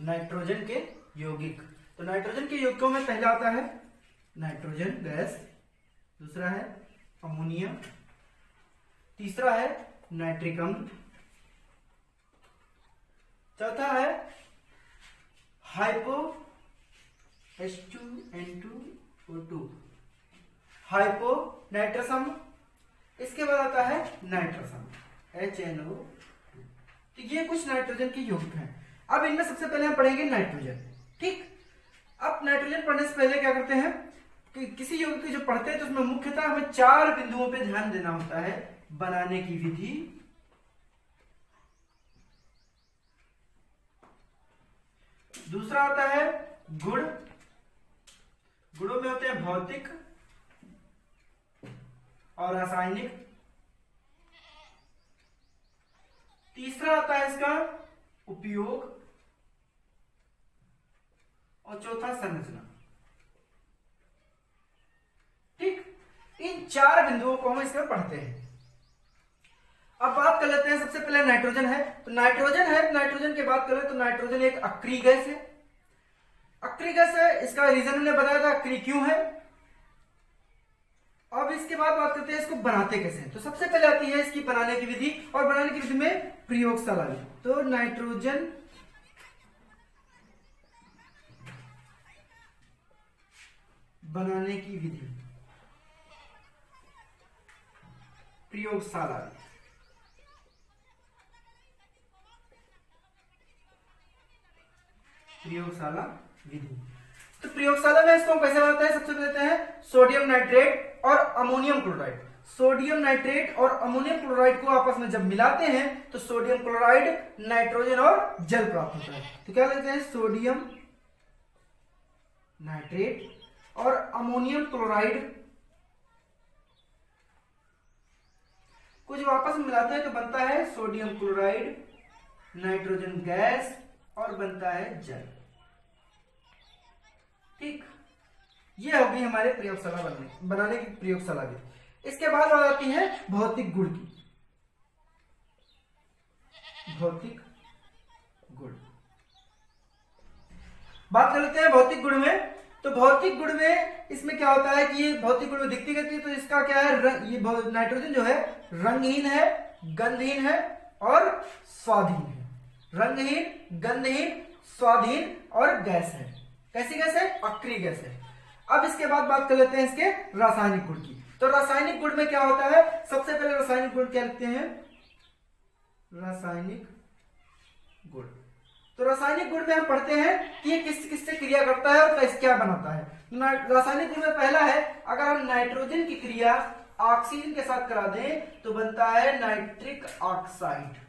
Nitrogen के यौगिक। तो नाइट्रोजन के यौगिकों में पहला आता है नाइट्रोजन गैस, दूसरा है अमोनिया, तीसरा है नाइट्रिक अम्ल, चौथा है हाइपो H2N2O2 हाइपो नाइट्रस अम्ल, इसके बाद आता है नाइट्रस अम्ल HNO। तो ये कुछ नाइट्रोजन के यौगिक हैं। अब इनमें सबसे पहले हम पढ़ेंगे नाइट्रोजन। ठीक, अब नाइट्रोजन पढ़ने से पहले क्या करते हैं कि किसी यौगिक को जो पढ़ते हैं तो उसमें मुख्यतः हमें 4 बिंदुओं पे ध्यान देना होता है। बनाने की विधि, दूसरा आता है गुण, गुणों में होते हैं भौतिक और रासायनिक, तीसरा आता है इसका उपयोग और चौथा संरचना। ठीक, इन 4 बिंदुओं को हम इसमें पढ़ते हैं। अब बात कर लेते हैं, सबसे पहले नाइट्रोजन है। तो नाइट्रोजन है, नाइट्रोजन की बात करें तो नाइट्रोजन एक अक्रिय गैस है। अक्रिय गैस है, इसका रीजन हमने बताया था अक्रिय क्यों है। अब इसके बाद बात करते हैं इसको बनाते कैसे हैं। तो सबसे पहले आती है इसकी बनाने की विधि, और बनाने की विधि में प्रयोगशाला विधि। तो नाइट्रोजन बनाने की विधि, प्रयोगशाला विधि। प्रयोगशाला विधि, तो प्रयोगशाला में इसको हम कैसे बनाते हैं। सबसे पहले लेते हैं सोडियम नाइट्रेट और अमोनियम क्लोराइड। सोडियम नाइट्रेट और अमोनियम क्लोराइड को आपस में जब मिलाते हैं तो सोडियम क्लोराइड, नाइट्रोजन और जल प्राप्त होता है। तो क्या लेते हैं, सोडियम नाइट्रेट और अमोनियम क्लोराइड को जब आपस में मिलाते हैं तो बनता है सोडियम क्लोराइड, नाइट्रोजन गैस और बनता है जल। ठीक, ये हो गई हमारे प्रयोगशाला बनाने की प्रयोगशाला विधि। इसके बाद आ जाती है भौतिक गुण की। भौतिक गुण, बात कर लेते हैं भौतिक गुण में। तो भौतिक गुण में इसमें क्या होता है कि ये भौतिक गुण में दिखती है, तो इसका क्या है, ये नाइट्रोजन जो है रंगहीन है, गंधहीन है और स्वादहीन है। रंगहीन, गंधहीन, स्वादहीन और गैस है। कैसी गैस है, अक्रिय गैस है। अब इसके बाद बात कर लेते हैं इसके रासायनिक गुण की। तो रासायनिक गुण में क्या होता है, सबसे पहले रासायनिक गुण क्या लिखते हैं, रासायनिक गुण। तो रासायनिक गुण में हम पढ़ते हैं कि ये किस किस से क्रिया करता है और क्या बनाता है। रासायनिक गुण में पहला है, अगर हम नाइट्रोजन की क्रिया ऑक्सीजन के साथ करा दें तो बनता है नाइट्रिक ऑक्साइड।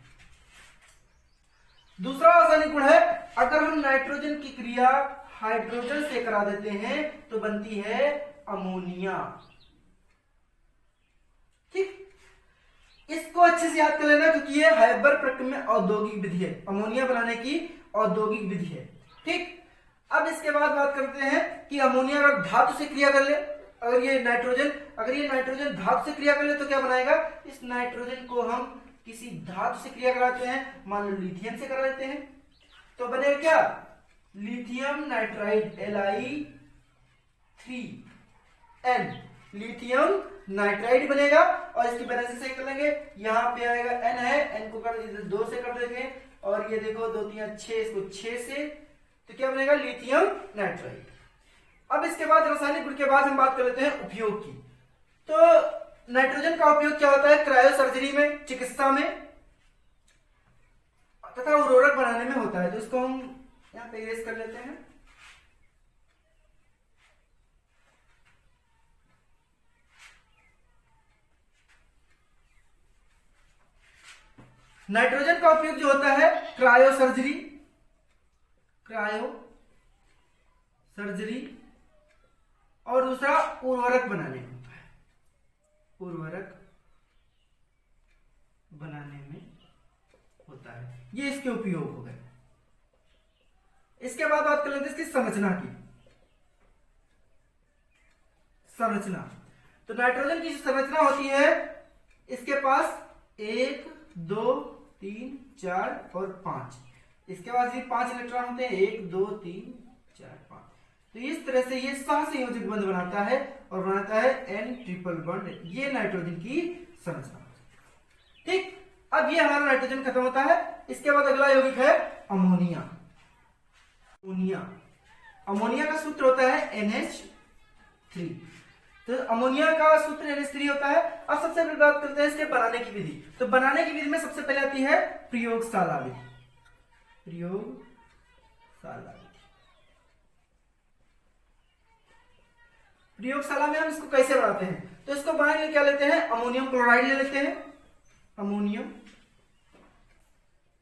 दूसरा रासायनिक गुण है, अगर हम नाइट्रोजन की क्रिया हाइड्रोजन से करा देते हैं तो बनती है अमोनिया। ठीक, इसको अच्छे से याद कर लेना क्योंकि ये हाइबर प्रक्रम में औद्योगिक विधि है। अमोनिया बनाने की औद्योगिक विधि है। ठीक, अब इसके बाद बात करते हैं कि अमोनिया अगर धातु से क्रिया कर ले, अगर ये नाइट्रोजन धातु से क्रिया कर ले तो क्या बनाएगा, इस नाइट्रोजन को हम किसी धातु से क्रिया कराते हैं, मान लो लिथियम से करा देते हैं तो बनेगा क्या, lithium nitride Li3n, lithium nitride बनेगा। और इसकी बैलेंस से कर लेंगे, यहाँ पे आएगा n है, n को कर 2 से कर देंगे और ये देखो 2 3 6, इसको 6 से, तो क्या बनेगा, लिथियम नाइट्राइड। अब इसके बाद रासायनिक गुण के बाद हम बात कर लेते हैं उपयोग की। तो नाइट्रोजन का उपयोग क्या होता है, क्रायो सर्जरी में, चिकित्सा में तथा उर्वरक बनाने में होता है। तो इसको हम यहाँ पे इरेज कर लेते हैं। नाइट्रोजन का उपयोग जो होता है क्रायो सर्जरी और दूसरा उर्वरक बनाने में होता है। उर्वरक बनाने में होता है, ये इसके उपयोग हो गए। इसके बाद बात कर लेते हैं इसकी संरचना की। संरचना, तो नाइट्रोजन की संरचना होती है, इसके पास 1 2 3 4 और 5, इसके बाद भी 5 इलेक्ट्रॉन होते हैं, 1 2 3 4 5। तो इस तरह से ये सहसंयोजक बंध बनाता है और बनाता है N ट्रिपल बॉन्ड। ये नाइट्रोजन की संरचना। ठीक, अब ये हमारा नाइट्रोजन खत्म होता है। इसके बाद अगला यौगिक है अमोनिया। अमोनिया का सूत्र होता है NH3। तो अमोनिया का सूत्र NH3 होता है। अब सबसे पहले बात करते हैं इसके बनाने की विधि। तो बनाने की विधि में सबसे पहले आती है प्रयोगशाला विधि। प्रयोगशाला में हम इसको कैसे बनाते हैं? तो इसको बनाने के लिए क्या लेते हैं? अमोनियम क्लोराइड ले लेते हैं। अमोनियम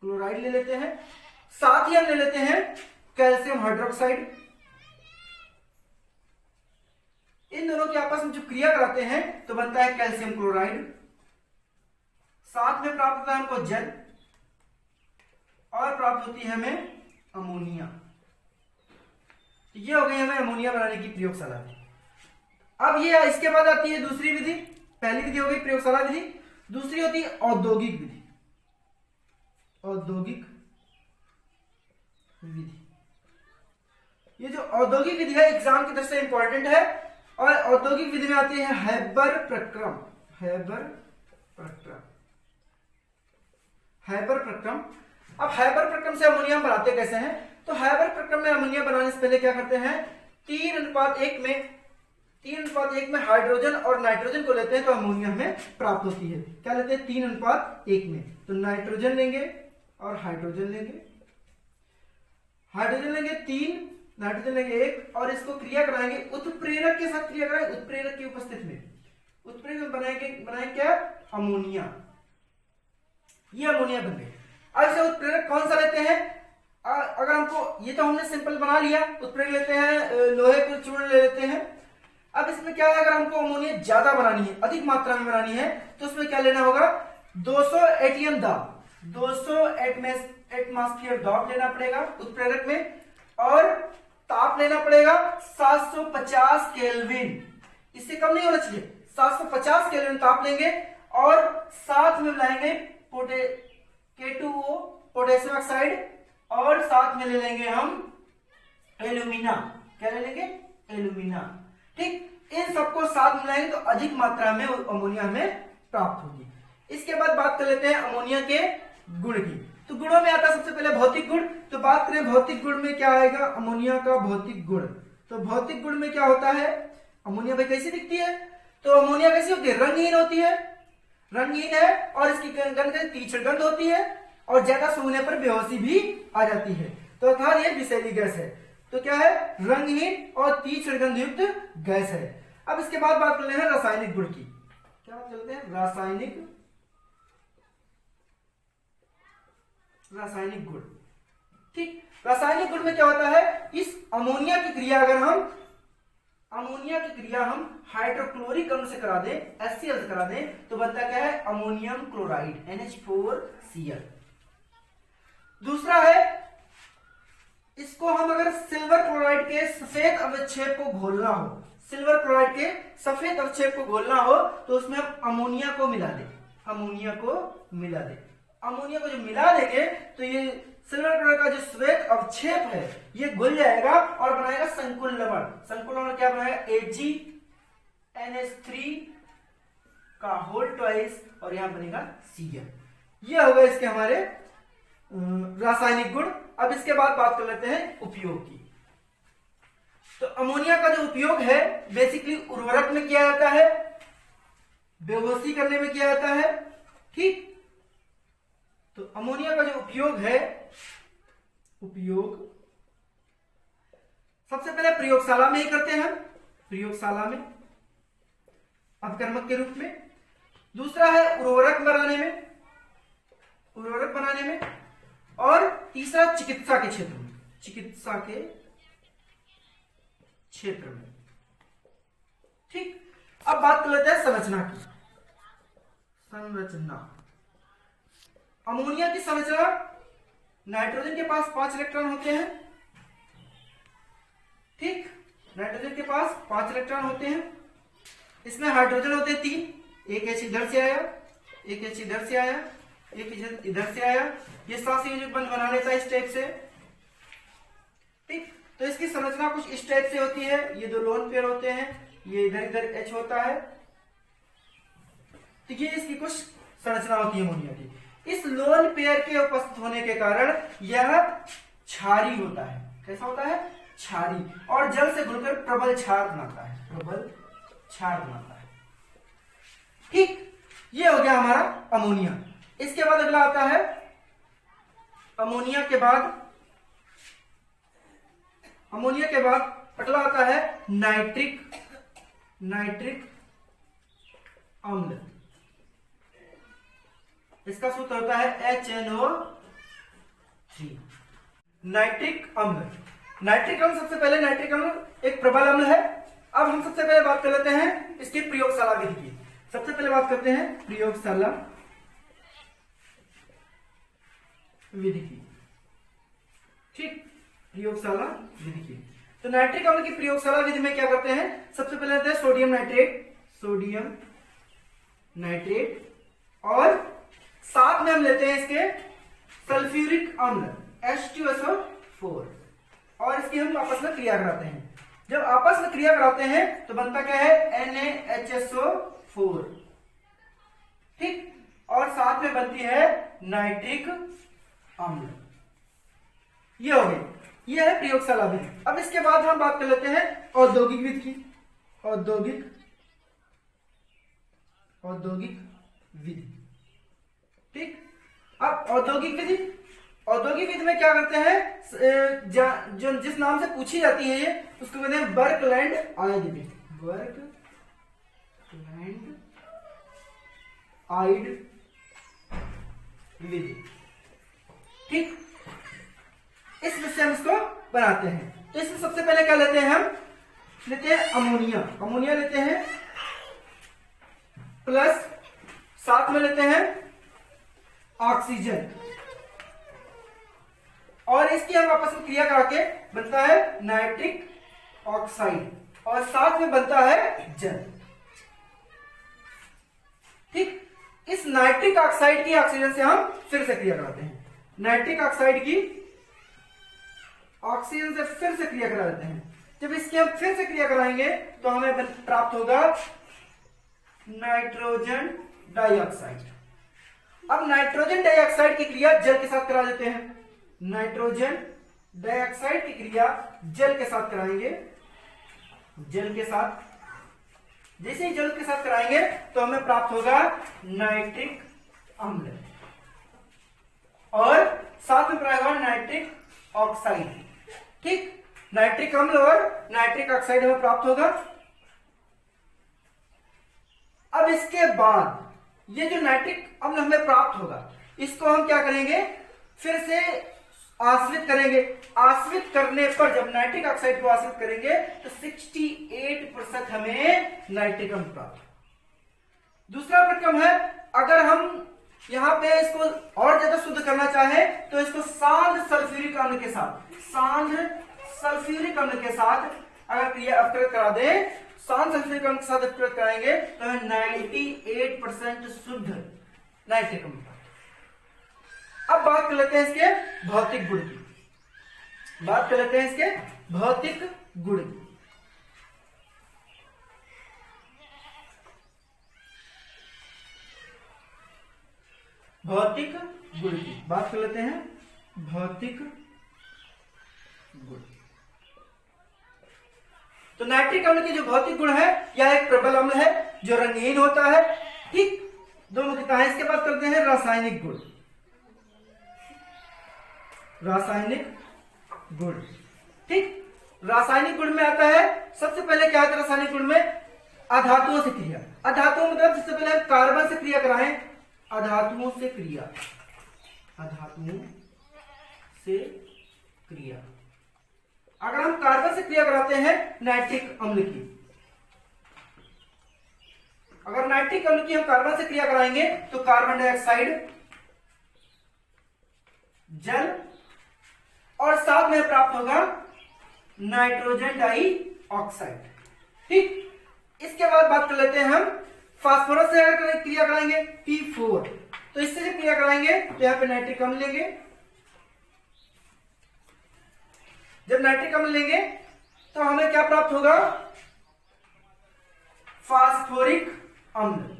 क्लोराइड ले लेते हैं, साथ ही हम ले लेते हैं कैल्शियम हाइड्रोक्साइड। इन दोनों के आपस में जो क्रिया कराते हैं तो बनता है कैल्शियम क्लोराइड। साथ में प्राप्त होता है हमको जल और प्राप्त होती है हमें अमोनिया। ये हो गई हमें अमोनिया बनाने की प्रयोगशाला। अब ये इसके बाद आती है दूसरी विधि। पहली विधि हो गई प्रयोगशाला विधि, दूसरी होती है औद्योगिक विधि। औद्योगिक विधि, ये जो औद्योगिक विधि है एग्जाम की दृष्टि से इंपॉर्टेंट है। और औद्योगिक विधि में आती है हैबर प्रक्रम। अब हैबर प्रक्रम से अमोनिया बनाते कैसे हैं? तो हैबर प्रक्रम में अमोनिया बनाने से पहले क्या करते हैं? 3:1 में हाइड्रोजन और नाइट्रोजन को लेते हैं तो अमोनिया हमें प्राप्त होती है। क्या लेते हैं? 3:1 में। तो नाइट्रोजन लेंगे और हाइड्रोजन लेंगे। हाइड्रोजन लेंगे 3, नाइट्रोजन लेंगे 1 और इसको क्रिया कराएंगे उत्प्रेरक के साथ। क्रिया कराएंगे उत्प्रेरक की उपस्थिति में। उत्प्रेरक बनाएंगे क्या? अमोनिया। ये अमोनिया बन गई। अब इसे उत्प्रेरक कौन सा लेते हैं? अगर हमको, ये तो हमने सिंपल बना लिया, उत्प्रेरक लेते हैं लोहे के चूर्ण ले लेते हैं। अब इसमें क्या है? अगर हमको अमोनिया ज्यादा बनानी है, अधिक मात्रा में बनानी है, तो उसमें क्या लेना होगा? 200 एटीएम दाब, 200 एटमॉस्फेयर दाब लेना पड़ेगा उत्प्रेरक में। और ताप लेना पड़ेगा 750 केल्विन। इससे कम नहीं होना चाहिए, 750 केल्विन ताप लेंगे। और साथ में मिलाएंगे K2O पोटेशियम ऑक्साइड और साथ में ले लेंगे हम एल्यूमिना। क्या ले लेंगे? एल्यूमिना। ठीक, इन सबको साथ मिलाएंगे तो अधिक मात्रा में अमोनिया हमें प्राप्त होगी। इसके बाद बात कर लेते हैं अमोनिया के गुण की। तो गुणों में आता है सबसे पहले भौतिक गुण। तो बात करें भौतिक गुण में क्या आएगा? अमोनिया का भौतिक गुण। तो भौतिक गुण में क्या होता है? अमोनिया भाई कैसी दिखती है? तो अमोनिया कैसी होती है? रंगहीन होती है। रंगहीन है और इसकी गंध तीक्ष्ण गंध होती है और ज्यादा सूंघने पर बेहोशी भी आ जाती है। तो अर्थात ये विषैली गैस है। तो क्या है? रंगहीन और तीक्ष्ण गंध युक्त गैस है। अब इसके बाद बात कर रहे हैं रासायनिक गुण की। क्या बात करते हैं? रासायनिक गुण। ठीक, रासायनिक गुण में क्या होता है? इस अमोनिया की क्रिया हम हाइड्रोक्लोरिक अम्ल से करा दें, HCl से करा दें, तो बनता क्या है? Ammonium chloride, NH4Cl। दूसरा है, इसको हम अगर सिल्वर क्लोराइड के सफेद अवक्षेप को घोलना हो, तो उसमें हम अमोनिया को मिला दें। अमोनिया को जो मिला देंगे तो ये सिल्वर क्लोराइड का जो श्वेत अवक्षेप है ये घुल जाएगा और बनाएगा संकुल लवण। संकुल लवण क्या बनाएगा? AgNH3 का होल ट्वाइस और यहां बनेगा Cl। ये होगा इसके हमारे रासायनिक गुण। अब इसके बाद बात कर लेते हैं उपयोग की। तो अमोनिया का जो उपयोग है बेसिकली उर्वरक में किया जाता है, बेहोशी करने में किया जाता है। ठीक, तो अमोनिया का जो उपयोग है, सबसे पहले प्रयोगशाला में ही करते हैं हम, प्रयोगशाला में अपकर्मक के रूप में। दूसरा है उर्वरक बनाने में। और तीसरा चिकित्सा के क्षेत्र में। ठीक, अब बात कर लेते हैं संरचना की। अमोनिया की संरचना, नाइट्रोजन के पास 5 इलेक्ट्रॉन होते हैं। ठीक, नाइट्रोजन के पास 5 इलेक्ट्रॉन होते हैं। इसमें हाइड्रोजन होते हैं 3, एक H इधर से आया, एक H इधर से आया, एक इधर से आया, ये सात संयोजक बंध बना लेता है इस टाइप से। ठीक, तो इसकी संरचना कुछ इस टाइप से होती है। ये दो लोन पेयर होते हैं, ये इधर इधर H होता है। तो ये इसकी कुछ संरचना होती है अमोनिया की। इस लोन पेयर के उपस्थित होने के कारण यह क्षारी होता है। कैसा होता है? क्षारी, और जल से घुलकर प्रबल क्षार बनाता है, प्रबल क्षार बनाता है। ठीक, ये हो गया हमारा अमोनिया। इसके बाद अगला आता है अमोनिया के बाद अगला आता है नाइट्रिक अम्ल। इसका सूत्र होता है HNO3। नाइट्रिक अम्ल, सबसे पहले नाइट्रिक अम्ल एक प्रबल अम्ल है। अब हम सबसे पहले बात कर लेते हैं इसकी प्रयोगशाला विधि की। सबसे पहले बात करते हैं प्रयोगशाला विधि की। ठीक, प्रयोगशाला विधि की। तो नाइट्रिक अम्ल की प्रयोगशाला विधि में क्या करते हैं? सबसे पहले लेते हैं सोडियम नाइट्रेट, और साथ में हम लेते हैं इसके सल्फ्यूरिक अम्ल H2SO4, और इसकी हम आपस में क्रिया कराते हैं। जब आपस में क्रिया कराते हैं तो बनता क्या है? NaHSO4। ठीक, और साथ में बनती है नाइट्रिक अम्ल। ये हो गई, ये है प्रयोगशाला विधि। अब इसके बाद हम बात कर लेते हैं औद्योगिक विधि की। औद्योगिक विधि। ठीक, अब औद्योगिक विधि में क्या करते हैं? जो जिस नाम से पूछी जाती है ये, उसको कहते हैं बर्कलैंड आइड विधि। ठीक, इस विषय हम इसको बनाते हैं। तो इसमें सबसे पहले क्या लेते हैं? हम लेते हैं अमोनिया लेते हैं, प्लस साथ में लेते हैं ऑक्सीजन, और इसकी हम आपस में क्रिया करा के बनता है नाइट्रिक ऑक्साइड, और साथ में बनता है जल। ठीक, इस नाइट्रिक ऑक्साइड की ऑक्सीजन से हम फिर से क्रिया कराते हैं। नाइट्रिक ऑक्साइड की ऑक्सीजन से फिर से क्रिया करा देते हैं। जब इसकी हम फिर से क्रिया कराएंगे तो हमें प्राप्त होगा नाइट्रोजन डाइऑक्साइड। अब नाइट्रोजन डाइऑक्साइड की क्रिया जल के साथ करा देते हैं। नाइट्रोजन डाइऑक्साइड की क्रिया जल के साथ कराएंगे। जल के साथ, जैसे ही जल के साथ कराएंगे तो हमें प्राप्त होगा नाइट्रिक अम्ल, और साथ में प्राप्त होगा नाइट्रिक ऑक्साइड। ठीक, नाइट्रिक अम्ल और नाइट्रिक ऑक्साइड हमें प्राप्त होगा। अब इसके बाद ये जो नाइट्रिक अम्ल हमें प्राप्त होगा, इसको हम क्या करेंगे? फिर से आश्रित करेंगे। आश्रित करने पर जब नाइट्रिक ऑक्साइड को आश्रित करेंगे तो 68% हमें नाइट्रिक अम्ल प्राप्त। दूसरा प्रक्रम है, अगर हम यहां पे इसको और ज्यादा शुद्ध करना चाहें तो इसको सांद्र सल्फ्यूरिक अम्ल के साथ अगर क्रिया अपकृत करा दें, सांद्र सल्फ्यूरिक अम्ल के साथ अपकृत कराएंगे तो हमें 98% शुद्ध नाइट्रिक अम्ल। अब बात कर लेते हैं इसके भौतिक गुण की। तो नाइट्रिक अम्ल के जो भौतिक गुण है, यह एक प्रबल अम्ल है जो रंगहीन होता है। ठीक, दो मुख्यता है। इसके बाद करते हैं रासायनिक गुण। ठीक, रासायनिक गुण में आता है, सबसे पहले क्या आता है रासायनिक गुण में? अधातुओं से क्रिया। अधातुओं मतलब सबसे पहले हम कार्बन से क्रिया कराएं, अधातुओं से क्रिया। अगर हम कार्बन से क्रिया कराते हैं नाइट्रिक अम्ल की, अगर नाइट्रिक अम्ल की हम कार्बन से क्रिया कराएंगे तो कार्बन डाइऑक्साइड, जल, और साथ में प्राप्त होगा नाइट्रोजन डाइऑक्साइड। ठीक, इसके बाद बात कर लेते हैं हम फास्फोरस से अगर क्रिया कराएंगे P4, तो इससे जब क्रिया कराएंगे तो यहाँ पे नाइट्रिक अम्ल लेंगे। जब नाइट्रिक अम्ल लेंगे तो हमें क्या प्राप्त होगा, फास्फोरिक अम्ल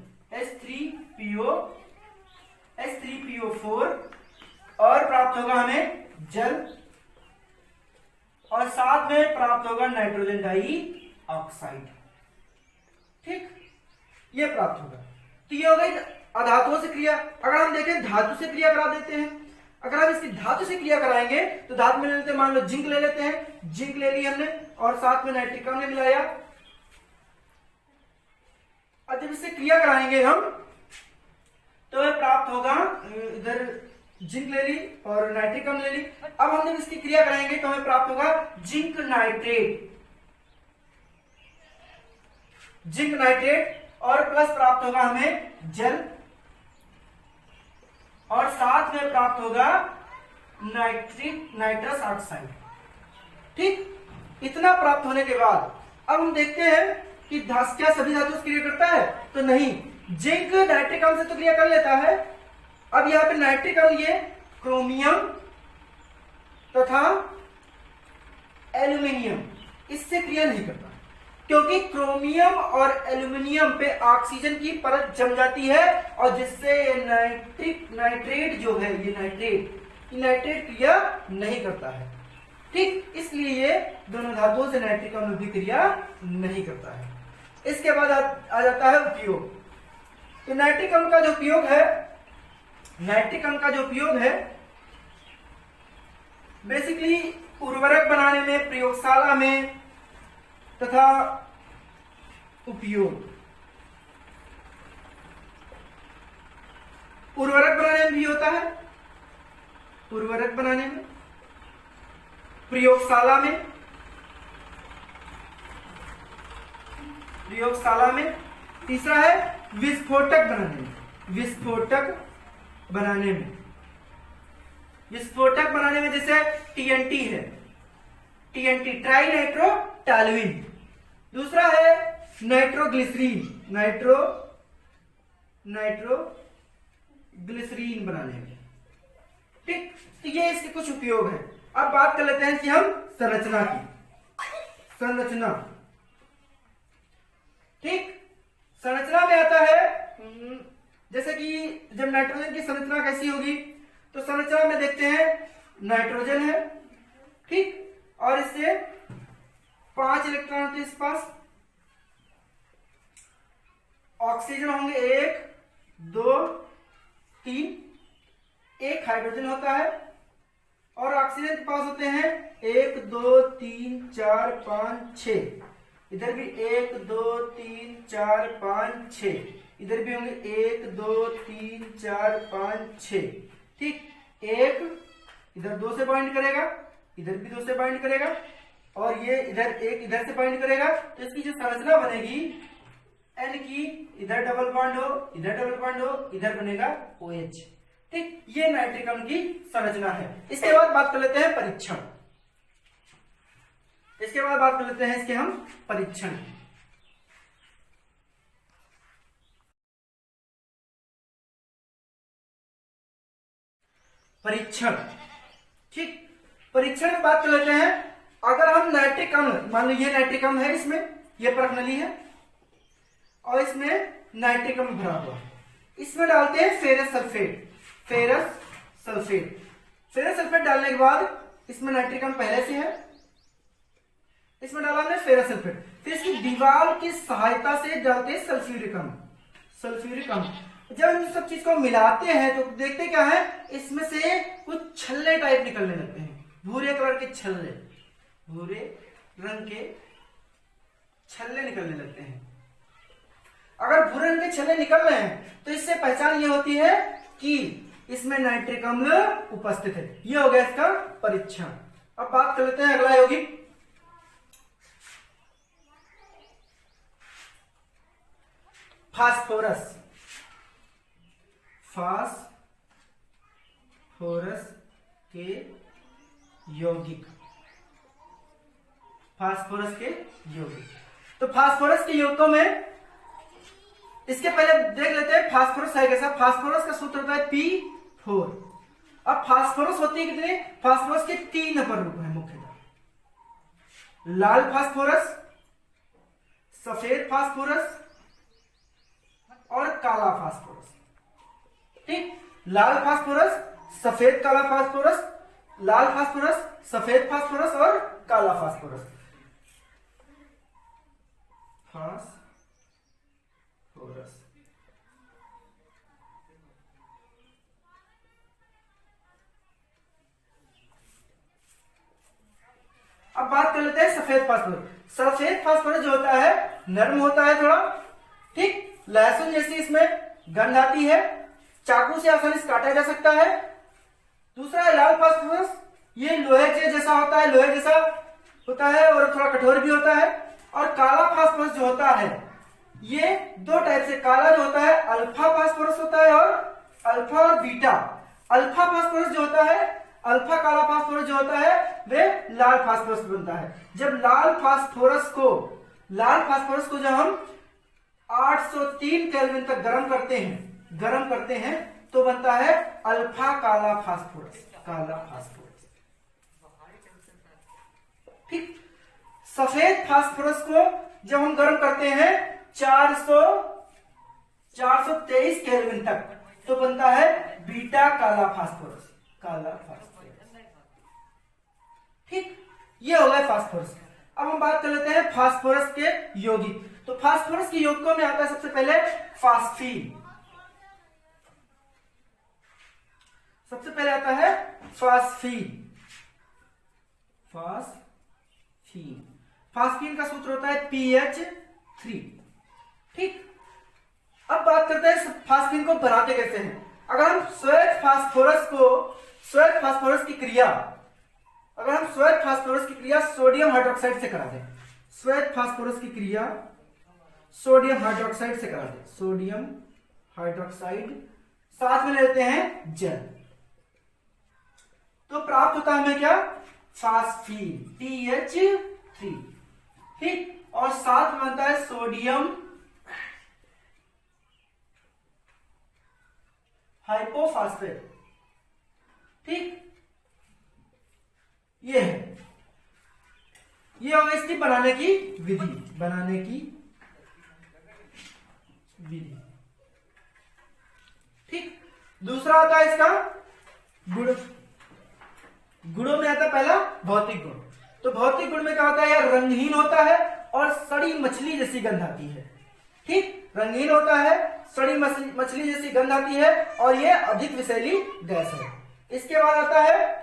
H3PO4 और प्राप्त होगा हमें जल और साथ में प्राप्त होगा नाइट्रोजन डाइऑक्साइड। ठीक, ये प्राप्त होगा। तो ये हो गई अधातुओं से क्रिया। अगर हम देखें धातु से क्रिया करा देते हैं, अगर हम इसकी धातु से क्रिया कराएंगे तो धातु में ले लेते हैं, मान लो जिंक ले लेते हैं, जिंक ले ली हमने और साथ में नाइट्रिक अम्ल मिलाया। और जब इससे क्रिया कराएंगे हम तो हमें प्राप्त होगा, इधर जिंक ले ली और नाइट्रिक अम्ल ले ली। अब हम जब इसकी क्रिया कराएंगे तो हमें प्राप्त होगा जिंक नाइट्रेट और प्लस प्राप्त होगा हमें जल और साथ में प्राप्त होगा नाइट्रस ऑक्साइड। ठीक, इतना प्राप्त होने के बाद अब हम देखते हैं कि क्या सभी धातु से क्रिया करता है, तो नहीं। जिंक नाइट्रिक अम्ल से तो क्रिया कर लेता है। अब यहां पे नाइट्रिक अम्ल ये क्रोमियम तथा एल्यूमिनियम इससे क्रिया नहीं करता, क्योंकि क्रोमियम और एल्यूमिनियम पे ऑक्सीजन की परत जम जाती है और जिससे नाइट्रेट जो है, ये नाइट्रेट क्रिया नहीं करता है। ठीक, इसलिए ये दोनों धातुओं से नाइट्रिक अम्ल भी क्रिया नहीं करता है। इसके बाद आ जाता है उपयोग। तो नाइट्रिक अम्ल का जो उपयोग है, बेसिकली उर्वरक बनाने में, प्रयोगशाला में तथा उपयोग, उर्वरक बनाने में भी होता है, उर्वरक बनाने में, प्रयोगशाला में। तीसरा है विस्फोटक बनाने में जैसे TNT है, TNT ट्राई नाइट्रोटॉलुइन। दूसरा है नाइट्रोग्लिसरीन बनाने में। ठीक, तो ये इसके कुछ उपयोग हैं। अब बात कर लेते हैं कि हम संरचना। ठीक, संरचना में आता है, जैसे कि जब नाइट्रोजन की संरचना कैसी होगी, तो संरचना में देखते हैं नाइट्रोजन है, ठीक, और इससे 5 इलेक्ट्रॉन होते हैं इस पास। ऑक्सीजन होंगे 1 2 3, एक हाइड्रोजन होता है और ऑक्सीजन के पास होते हैं 1 2 3 4 5 6। इधर भी 1 2 3 4 5 6, इधर भी होंगे 1 2 3 4 5 6। ठीक, एक इधर 2 से बाइंड करेगा, इधर भी 2 से बाइंड करेगा और ये इधर एक इधर से बाइंड करेगा। तो इसकी जो संरचना बनेगी N की, इधर डबल बॉन्ड हो, इधर डबल बॉन्ड हो, इधर बनेगा OH। ठीक, ये नाइट्रिक अम्ल की संरचना है। इसके बाद बात कर लेते हैं परीक्षण। इसके हम परीक्षण। ठीक, परीक्षण में बात कर लेते हैं। अगर हम नाइट्रिक अम्ल, मान लो ये नाइट्रिक अम्ल है, इसमें ये परखनली है और इसमें नाइट्रिक अम्ल भरा हुआ, इसमें डालते हैं फेरस सल्फेट डालने के बाद इसमें नाइट्रिक अम्ल पहले से है, इसमें डाला हमने फेरस सल्फेट, फिर इसकी दीवार की सहायता से डालते हैं सल्फ्यूरिक अम्ल। जब हम सब चीज को मिलाते हैं तो देखते क्या है, इसमें से कुछ छल्ले टाइप निकलने लगते हैं, भूरे कलर के छल्ले, भूरे रंग के छल्ले निकलने लगते हैं। अगर भूरे रंग के छल्ले निकल रहे हैं तो इससे पहचान ये होती है कि इसमें नाइट्रिक अम्ल उपस्थित है। ये हो गया इसका परीक्षण। अब बात कर लेते हैं अगला यौगिक, फास्फोरस के यौगिक। तो फास्फोरस के यौगिकों में इसके पहले देख लेते हैं फास्फोरस है कैसा। फास्फोरस का सूत्र होता है P4। अब फास्फोरस होती है कितने, फास्फोरस के 3 रूप है मुख्यतः, लाल फास्फोरस, सफेद फास्फोरस और काला फास्फोरस। ठीक, लाल फास्फोरस, सफेद काला फास्फोरस, लाल फास्फोरस, सफेद फास्फोरस और काला फास्फोरस। फास्फोरस अब बात कर लेते हैं सफेद फास्फोरस। सफेद फास्फोरस जो होता है नरम होता है थोड़ा, ठीक, लहसुन जैसी इसमें गंध आती है, चाकू से आसानी से काटा जा सकता है। दूसरा है लाल फास्फोरस, ये लोहे के जैसा होता है, लोहे जैसा होता है और थोड़ा कठोर भी होता है। और काला फास्फोरस जो होता है ये 2 टाइप से, काला जो होता है अल्फा फास्फोरस होता है और अल्फा और बीटा। अल्फा फास्फोरस जो होता है, अल्फा काला फास्फोरस जो होता है वे लाल फास्फोरस बनता है। जब लाल फास्फोरस को जब हम 803 केल्विन तक गर्म करते हैं तो बनता है अल्फा काला फास्फोरस, काला फास्फोरस। ठीक, सफेद फास्फोरस को जब हम गर्म करते हैं 423 केल्विन तक तो बनता है बीटा काला फास्फोरस, काला फास्फोरस। ठीक, ये हो गया फास्फोरस। अब हम बात कर लेते हैं फास्फोरस के यौगिक। तो फास्फोरस के यौगिकों में आता है सबसे पहले फास्फीन। सबसे पहले आता है फास्फीन। फास्फीन का सूत्र होता है PH3। ठीक, अब बात करते हैं फास्फीन को बनाते कैसे हैं। अगर हम श्वेत फास्फोरस की क्रिया सोडियम हाइड्रोक्साइड से करा दें, श्वेत फास्फोरस की क्रिया सोडियम हाइड्रोक्साइड से करा दें, सोडियम हाइड्रोक्साइड साथ में लेते हैं जल, तो प्राप्त होता है हमें क्या, फास्फीन PH3। ठीक, और साथ में बनता है सोडियम हाइपोफॉस्फेट। ठीक, ये है, ये होगा इसकी बनाने की विधि। ठीक, दूसरा आता है इसका गुणों में आता है पहला भौतिक गुण। तो भौतिक गुण में क्या होता है, यह रंगहीन होता है और सड़ी मछली जैसी गंध आती है। ठीक, रंगीन होता है, सड़ी मछली जैसी गंध आती है और यह अधिक विषैली गैस है। इसके बाद आता है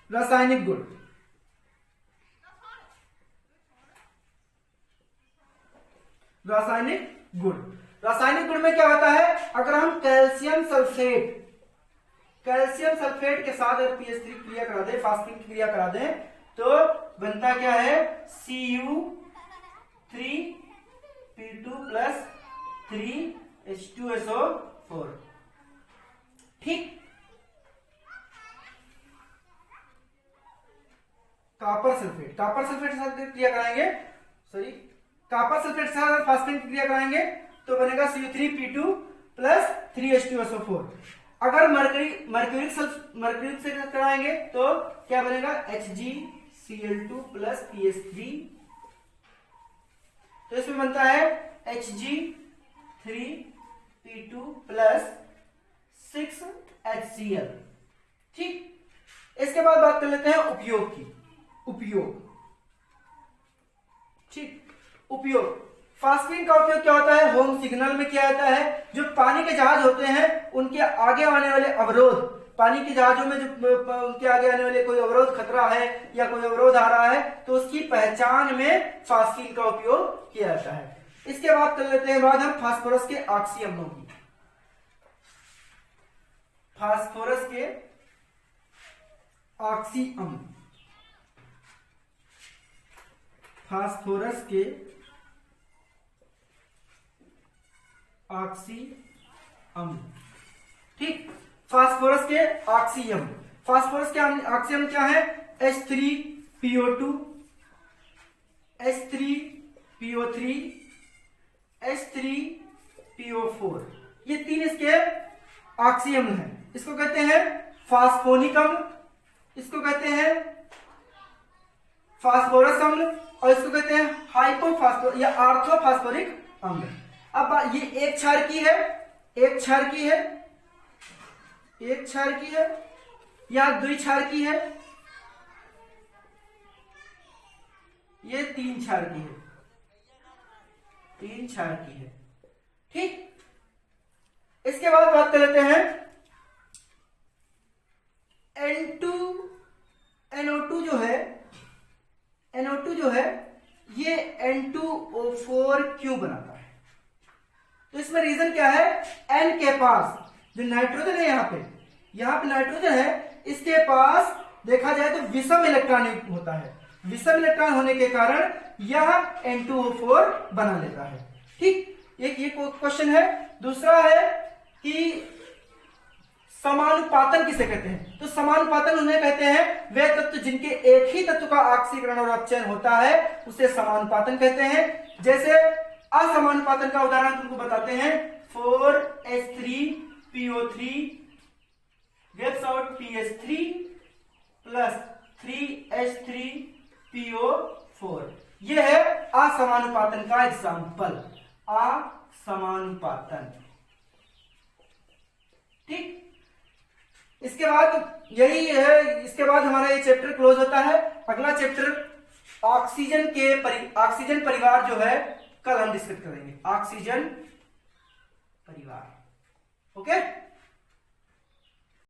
रासायनिक गुण। रासायनिक गुण में क्या होता है, अगर हम कैल्शियम सल्फेट के साथ अगर PH3 क्रिया करा दें, फास्फीन की क्रिया करा दें तो बनता क्या है, Cu3P2 प्लस 3H2SO4। ठीक, कॉपर सल्फेट के साथ क्रिया कराएंगे, कॉपर सल्फेट के साथ फास्फीन की क्रिया कराएंगे तो बनेगा Cu3P2 प्लस 3H2SO4। अगर मर्क्यूरी से कराएंगे तो क्या बनेगा, HgCl2 प्लस PH3। तो इसमें बनता है Hg3P2 प्लस 6HCl। ठीक, इसके बाद बात कर लेते हैं उपयोग की। उपयोग फास्फीन का उपयोग क्या होता है, होम सिग्नल में किया जाता है। जो पानी के जहाज होते हैं उनके आगे आने वाले अवरोध, पानी के जहाजों में जो उनके आगे आने वाले कोई अवरोध खतरा है या कोई अवरोध आ रहा है तो उसकी पहचान में फास्फीन का उपयोग किया जाता है। इसके बाद कर लेते हैं बाद हम फास्फोरस के ऑक्सी अम्लों की। फास्फोरस के ऑक्सी अम्ल, फास्फोरस के ऑक्सी अम्ल। ठीक, फास्फोरस के ऑक्सी अम्ल, फास्फोरस के ऑक्सी अम्ल क्या है, H3PO2, H3PO3, H3 PO4। ये 3 इसके ऑक्सी अम्ल हैं। इसको कहते हैं फास्फोनिक अम्ल, इसको कहते हैं फास्फोरस अम्ल, और इसको कहते हैं हाइपोफास्फो या आर्थोफास्फोरिक अम्ल। अब ये एक क्षार की है, एक क्षार की है, एक क्षार की है, या द्विक्षार की है, ये 3 क्षार की है, 3 क्षार की है। ठीक, इसके बाद बात कर लेते हैं NO2 जो है, NO2 जो है ये N2O4 क्यों बनाता है? तो इसमें रीजन क्या है? N के पास जो नाइट्रोजन है, यहाँ पे नाइट्रोजन है, इसके पास देखा जाए तो विषम इलेक्ट्रॉन होता है। विषम इलेक्ट्रॉन होने के कारण यह N2O4 बना लेता है। ठीक, एक ये क्वेश्चन है। दूसरा है कि समानुपातन किसे कहते हैं? तो समानुपातन उन्हें कहते हैं वे तत्व जिनके एक ही तत्व का ऑक्सीकरण और अपचयन होता है, उसे समानुपातन कहते हैं। जैसे असमानुपातन का उदाहरण तुमको बताते हैं, 4H3PO3 gives out PH3 plus 3H3PO4। यह है असमानुपातन का एग्जाम्पल, असमानुपातन। ठीक, इसके बाद यही है, इसके बाद हमारा ये चैप्टर क्लोज होता है। अगला चैप्टर ऑक्सीजन परिवार जो है कल हम डिस्कस करेंगे, ऑक्सीजन परिवार। ओके।